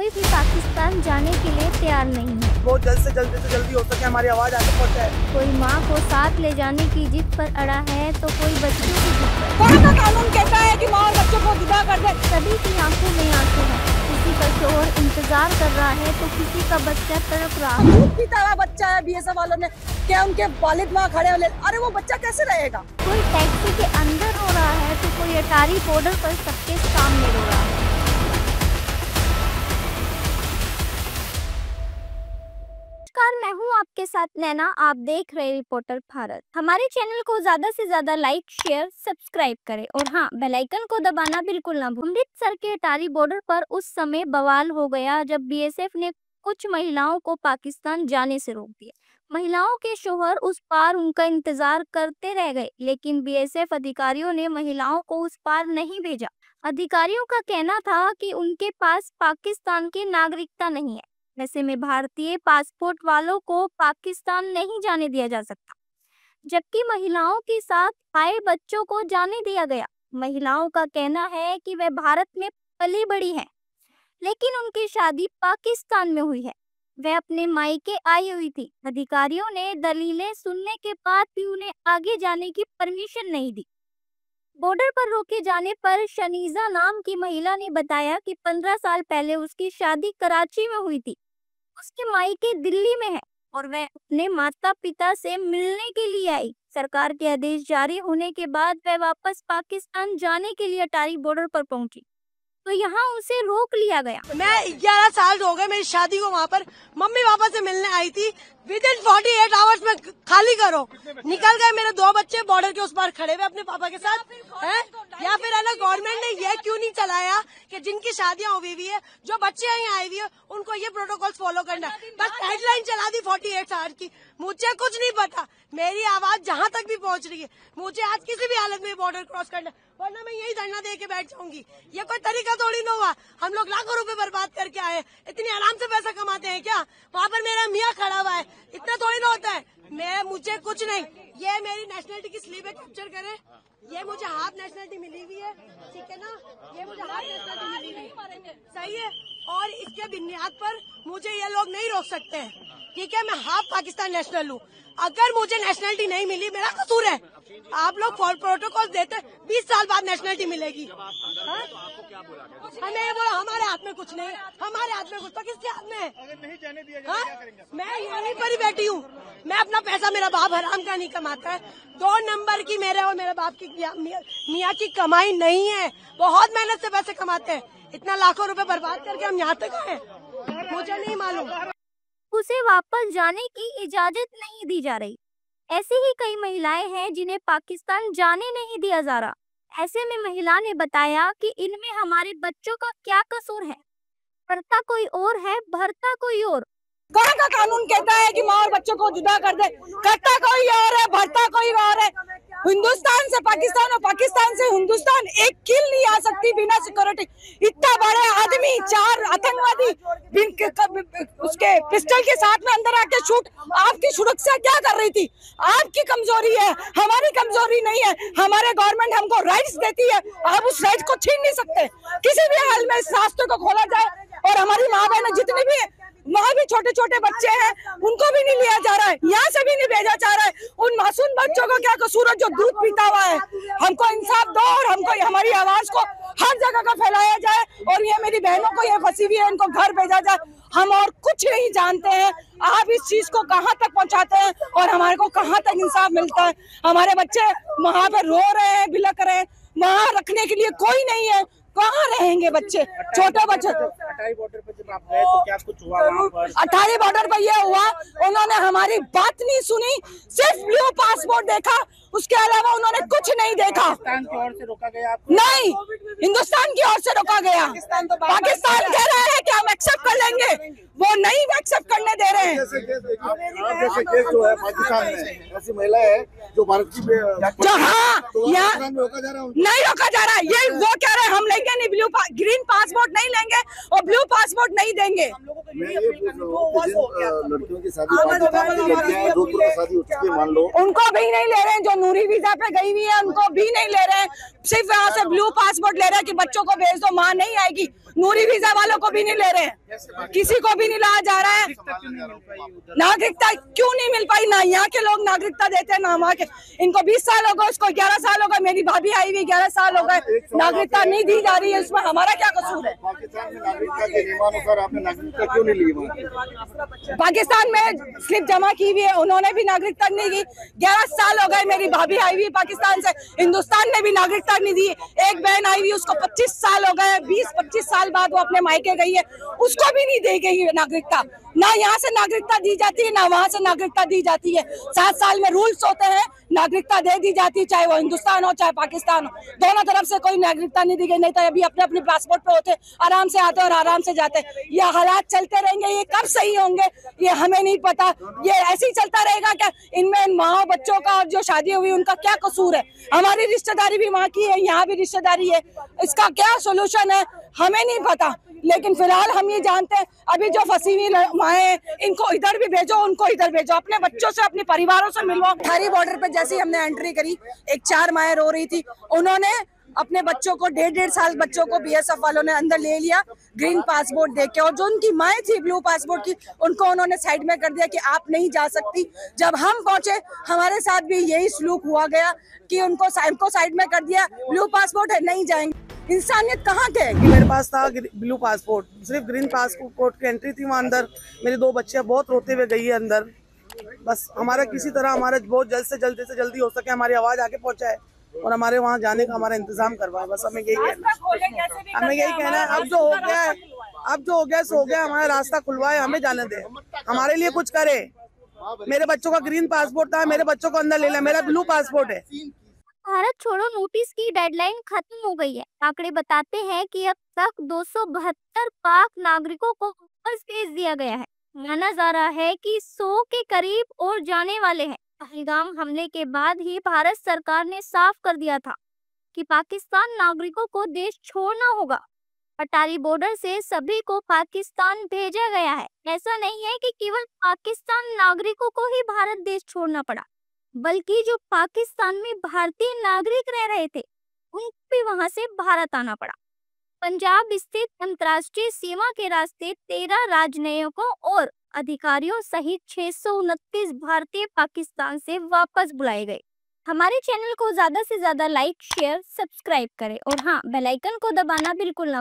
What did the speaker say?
कोई भी पाकिस्तान जाने के लिए तैयार नहीं है। बहुत जल्द से जल्दी हो सके हमारी आवाज़ आगे पहुँचे। कोई माँ को साथ ले जाने की जिद पर अड़ा है तो कोई बच्चों की जिद पर। कौन सा कानून कहता है कि माँ और बच्चों को जुदा कर दे? सभी की आंखों में आंसू है। किसी का शोहर इंतजार कर रहा है तो किसी का बच्चा तड़प रहा है। दूध की तरह बच्चा है बीएसएफ वालों ने, क्या उनके वालिद वहाँ खड़े हो, अरे वो बच्चा कैसे रहेगा? कोई टैक्सी के अंदर रो रहा है तो कोई अटारी बॉर्डर पर सबके सामने रो रहा है। मैं हूँ आपके साथ नैना, आप देख रहे रिपोर्टर भारत। हमारे चैनल को ज्यादा से ज्यादा लाइक, शेयर, सब्सक्राइब करें और हाँ, बेल आइकन को दबाना बिल्कुल ना भूलें। अमृतसर के अटारी बॉर्डर पर उस समय बवाल हो गया जब बीएसएफ ने कुछ महिलाओं को पाकिस्तान जाने से रोक दिया। महिलाओं के शोहर उस पार उनका इंतजार करते रह गए, लेकिन बीएसएफ अधिकारियों ने महिलाओं को उस पार नहीं भेजा। अधिकारियों का कहना था कि उनके पास पाकिस्तान की नागरिकता नहीं है। वैसे में भारतीय पासपोर्ट वालों को पाकिस्तान नहीं जाने दिया जा सकता, जबकि महिलाओं के साथ आए बच्चों को जाने दिया गया। महिलाओं का कहना है कि वे भारत में पली बड़ी हैं, लेकिन उनकी शादी पाकिस्तान में हुई है। वे अपने मायके आई हुई थी। अधिकारियों ने दलीलें सुनने के बाद भी उन्हें आगे जाने की परमिशन नहीं दी। बॉर्डर पर रोके जाने पर शनीजा नाम की महिला ने बताया कि 15 साल पहले उसकी शादी कराची में हुई थी। उसके मायके दिल्ली में है और वह अपने माता पिता से मिलने के लिए आई। सरकार के आदेश जारी होने के बाद वह वापस पाकिस्तान जाने के लिए अटारी बॉर्डर पर पहुंची, तो यहाँ उसे रोक लिया गया। मैं 11 साल हो गए मेरी शादी को, वहाँ पर मम्मी पापा से मिलने आई थी। विदिन 48 आवर्स में खाली करो, निकल गए। मेरे 2 बच्चे बॉर्डर के उस पार खड़े हुए अपने पापा के साथ हैं। या फिर है ना, गवर्नमेंट ने ये क्यों नहीं चलाया कि जिनकी शादियां हुई हुई है, जो बच्चे यहाँ आई हुई है, उनको ये प्रोटोकॉल फॉलो करना है। बस हेडलाइन चला दी 48 आवर्स की। मुझे कुछ नहीं पता, मेरी आवाज जहाँ तक भी पहुँच रही है। मुझे आज किसी भी हालत में बॉर्डर क्रॉस करना, वरना मैं यही धरना दे के बैठ जाऊंगी। ये कोई तरीका थोड़ी ना हुआ। हम लोग लाखों रुपए बर्बाद करके आए, इतनी आराम से पैसा कमाते हैं क्या? वहाँ पर मेरा मियाँ खड़ा हुआ है, इतना थोड़ी ना होता है। मुझे कुछ नहीं, ये मेरी नेशनलिटी की स्लीप है, कैप्चर करे। ये मुझे हाफ नेशनलिटी मिली हुई है, ठीक है ना? ये मुझे हाफ नेशनलिटी मिली हुई है, सही है। और इसके बुनियाद पर मुझे ये लोग नहीं रोक सकते हैं, ठीक है? मैं हाफ पाकिस्तान नेशनल हूँ। अगर मुझे नेशनलिटी नहीं मिली, मेरा कसूर है। आप लोग प्रोटोकॉल देते, 20 साल बाद नेशनलिटी मिलेगी। हमें ये बोला हमारे हाथ में कुछ नहीं है, हमारे हाथ में कुछ तो किसके हाथ में है? अगर नहीं जाने दिया जाए क्या करेंगे? मैं यहीं पर ही बैठी हूँ। मैं अपना पैसा, मेरा बाप हराम का नहीं कमाता है। 2 नंबर की मेरे और मेरे बाप की मियाँ की कमाई नहीं है। बहुत मेहनत से पैसे कमाते हैं। इतना लाखों रुपए बर्बाद करके हम यहाँ तक आए, मुझे नहीं मालूम। उसे वापस जाने की इजाजत नहीं दी जा रही। ऐसी ही कई महिलाएं हैं जिन्हें पाकिस्तान जाने नहीं दिया जा रहा। ऐसे में महिला ने बताया कि इनमें हमारे बच्चों का क्या कसूर है? करता कोई और है, भरता कोई और। कौन का कानून कहता है कि माँ और बच्चों को जुदा कर दे? करता कोई और है, भरता कोई और है। हिंदुस्तान से पाकिस्तान और पाकिस्तान से हिंदुस्तान एक किल नहीं आ सकती बिना सिक्योरिटी। इतना बड़े आदमी, 4 आतंकवादी उसके पिस्टल के साथ में अंदर आके शूट, आपकी सुरक्षा क्या कर रही थी? आपकी कमजोरी है, हमारी कमजोरी नहीं है। हमारे गवर्नमेंट हमको राइट्स देती है, आप उस राइट को छीन नहीं सकते। किसी भी हाल में इस रास्ते को खोला जाए और हमारी माँ बहन जितने भी वहाँ भी छोटे छोटे बच्चे हैं, उनको भी नहीं लिया जा रहा है, यहाँ से भी नहीं भेजा जा रहा है। उन मासूम बच्चों को क्या कसूर है जो दूध पीता हुआ है? हमको इंसाफ दो और हमको हमारी आवाज को हर जगह का फैलाया जाए और ये मेरी बहनों को ये फंसी हुई है, इनको घर भेजा जाए। हम और कुछ नहीं जानते हैं, आप इस चीज को कहाँ तक पहुँचाते हैं और हमारे को कहाँ तक इंसाफ मिलता है? हमारे बच्चे वहाँ पे रो रहे हैं, बिलक रहे हैं, वहाँ रखने के लिए कोई नहीं है। कहाँ रहेंगे बच्चे, छोटे बच्चे? अटारी बॉर्डर पर जब आप गए तो क्या कुछ हुआ वहाँ पर? अटारी बॉर्डर पर यह हुआ, उन्होंने हमारी बात नहीं सुनी, सिर्फ ब्लू पासपोर्ट देखा, उसके अलावा उन्होंने कुछ नहीं देखा। पाकिस्तान की ओर से रोका गया आपको? नहीं, हिंदुस्तान की ओर से रोका गया। पाकिस्तान कह रहे हैं कि हम एक्सेप्ट कर लेंगे, वो नहीं एक्सेप्ट करने दे रहे हैं। जैसे केस जो है पाकिस्तान में, ऐसी महिला है जो भारत की जो, हाँ, यहाँ नहीं रोका जा रहा है। ये वो कह रहे हैं हम लेंगे नहीं, ग्रीन पासपोर्ट नहीं लेंगे और ब्लू पासपोर्ट नहीं देंगे। लड़कियों की शादी हो चुकी है, मान लो, उनको भी नहीं ले रहे हैं। जो नूरी वीजा पे गई हुई है उनको भी नहीं ले रहे हैं, सिर्फ यहाँ से ब्लू पासपोर्ट ले रहे हैं कि बच्चों को भेज दो, माँ नहीं आएगी। नूरी वीजा वालों को भी नहीं ले रहे हैं, किसी को भी नहीं लाया जा रहा है। नागरिकता क्यों नहीं मिल पाई? ना यहाँ के लोग नागरिकता देते हैं ना वहाँ के। इनको 20 साल हो गए, उसको 11 साल हो गए, मेरी भाभी आई हुई 11 साल हो गए, नागरिकता नहीं दी जा रही है। इसमें हमारा क्या कसूर है? पाकिस्तान में नागरिकता के नियमानुसार आपने नागरिकता क्यों नहीं ली वहाँ? पाकिस्तान में स्लिप जमा की हुई है, उन्होंने भी नागरिकता नहीं दी। 11 साल हो गए, मेरी भाभी आई हुई पाकिस्तान से, हिंदुस्तान ने भी नागरिकता नहीं दी। एक बहन आई हुई, उसको 25 साल हो गए, 20-25 साल बाद वो अपने मायके गई है, उसको भी नहीं दी गई है नागरिकता। ना यहाँ से नागरिकता दी जाती है ना वहाँ से नागरिकता दी जाती है। 7 साल में रूल्स होते हैं, नागरिकता दे दी जाती है, चाहे वो हिंदुस्तान हो चाहे पाकिस्तान हो, दोनों तरफ से कोई नागरिकता नहीं दी गई। नहीं तो अभी अपने अपने पासपोर्ट पे होते, आराम से आते और आराम से जाते। ये हालात चलते रहेंगे, ये कब सही होंगे ये हमें नहीं पता। ये ऐसे ही चलता रहेगा क्या? इनमें माँ बच्चों का और जो शादी हुई उनका क्या कसूर है? हमारी रिश्तेदारी भी वहाँ की है, यहाँ भी रिश्तेदारी है, इसका क्या सोल्यूशन है हमें नहीं पता। लेकिन फिलहाल हम ये जानते हैं, अभी जो फंसी हुई माएँ, इनको इधर भी भेजो, उनको इधर भेजो, अपने बच्चों से अपने परिवारों से मिलवाओ। थारी बॉर्डर पे जैसे ही हमने एंट्री करी, एक 4 माएँ रो रही थी, उन्होंने अपने बच्चों को 1.5 साल बच्चों को बीएसएफ वालों ने अंदर ले लिया ग्रीन पासपोर्ट देके, और जो उनकी माएँ थी ब्लू पासपोर्ट की, उनको उन्होंने साइड में कर दिया कि आप नहीं जा सकती। जब हम पहुंचे हमारे साथ भी यही सलूक हुआ गया कि उनको साइड में कर दिया, ब्लू पासपोर्ट है नहीं जाएंगे। इंसानियत कहाँ के है? मेरे पास था ब्लू पासपोर्ट, सिर्फ ग्रीन पासपोर्ट की एंट्री थी वहाँ अंदर। मेरी 2 बच्चियाँ बहुत रोते हुए गई है अंदर। बस हमारा किसी तरह हमारा बहुत जल्द से जल्दी हो सके हमारी आवाज आगे पहुँचाए और हमारे वहाँ जाने का हमारा इंतजाम करवाए। बस हमें यही कहना है। अब जो हो गया सो हो गया, हमारा रास्ता खुलवाए, हमें जाने दे, हमारे लिए कुछ करे। मेरे बच्चों का ग्रीन पासपोर्ट था, मेरे बच्चों को अंदर ले लिया, मेरा ब्लू पासपोर्ट है। भारत छोड़ो नोटिस की डेडलाइन खत्म हो गई है। आंकड़े बताते हैं कि अब तक 272 पाक नागरिकों को वापस भेज दिया गया है। माना जा रहा है कि 100 के करीब और जाने वाले हैं। पहलगाम हमले के बाद ही भारत सरकार ने साफ कर दिया था कि पाकिस्तान नागरिकों को देश छोड़ना होगा। अटारी बॉर्डर से सभी को पाकिस्तान भेजा गया है। ऐसा नहीं है कि केवल पाकिस्तान नागरिकों को ही भारत देश छोड़ना पड़ा, बल्कि जो पाकिस्तान में भारतीय नागरिक रह रहे थे उनको भी वहां से भारत आना पड़ा। पंजाब स्थित अंतर्राष्ट्रीय सीमा के रास्ते 13 राजनयिकों और अधिकारियों सहित 629 भारतीय पाकिस्तान से वापस बुलाए गए। हमारे चैनल को ज्यादा से ज्यादा लाइक शेयर सब्सक्राइब करें और हाँ, बेल आइकन को दबाना बिल्कुल ना भूलें।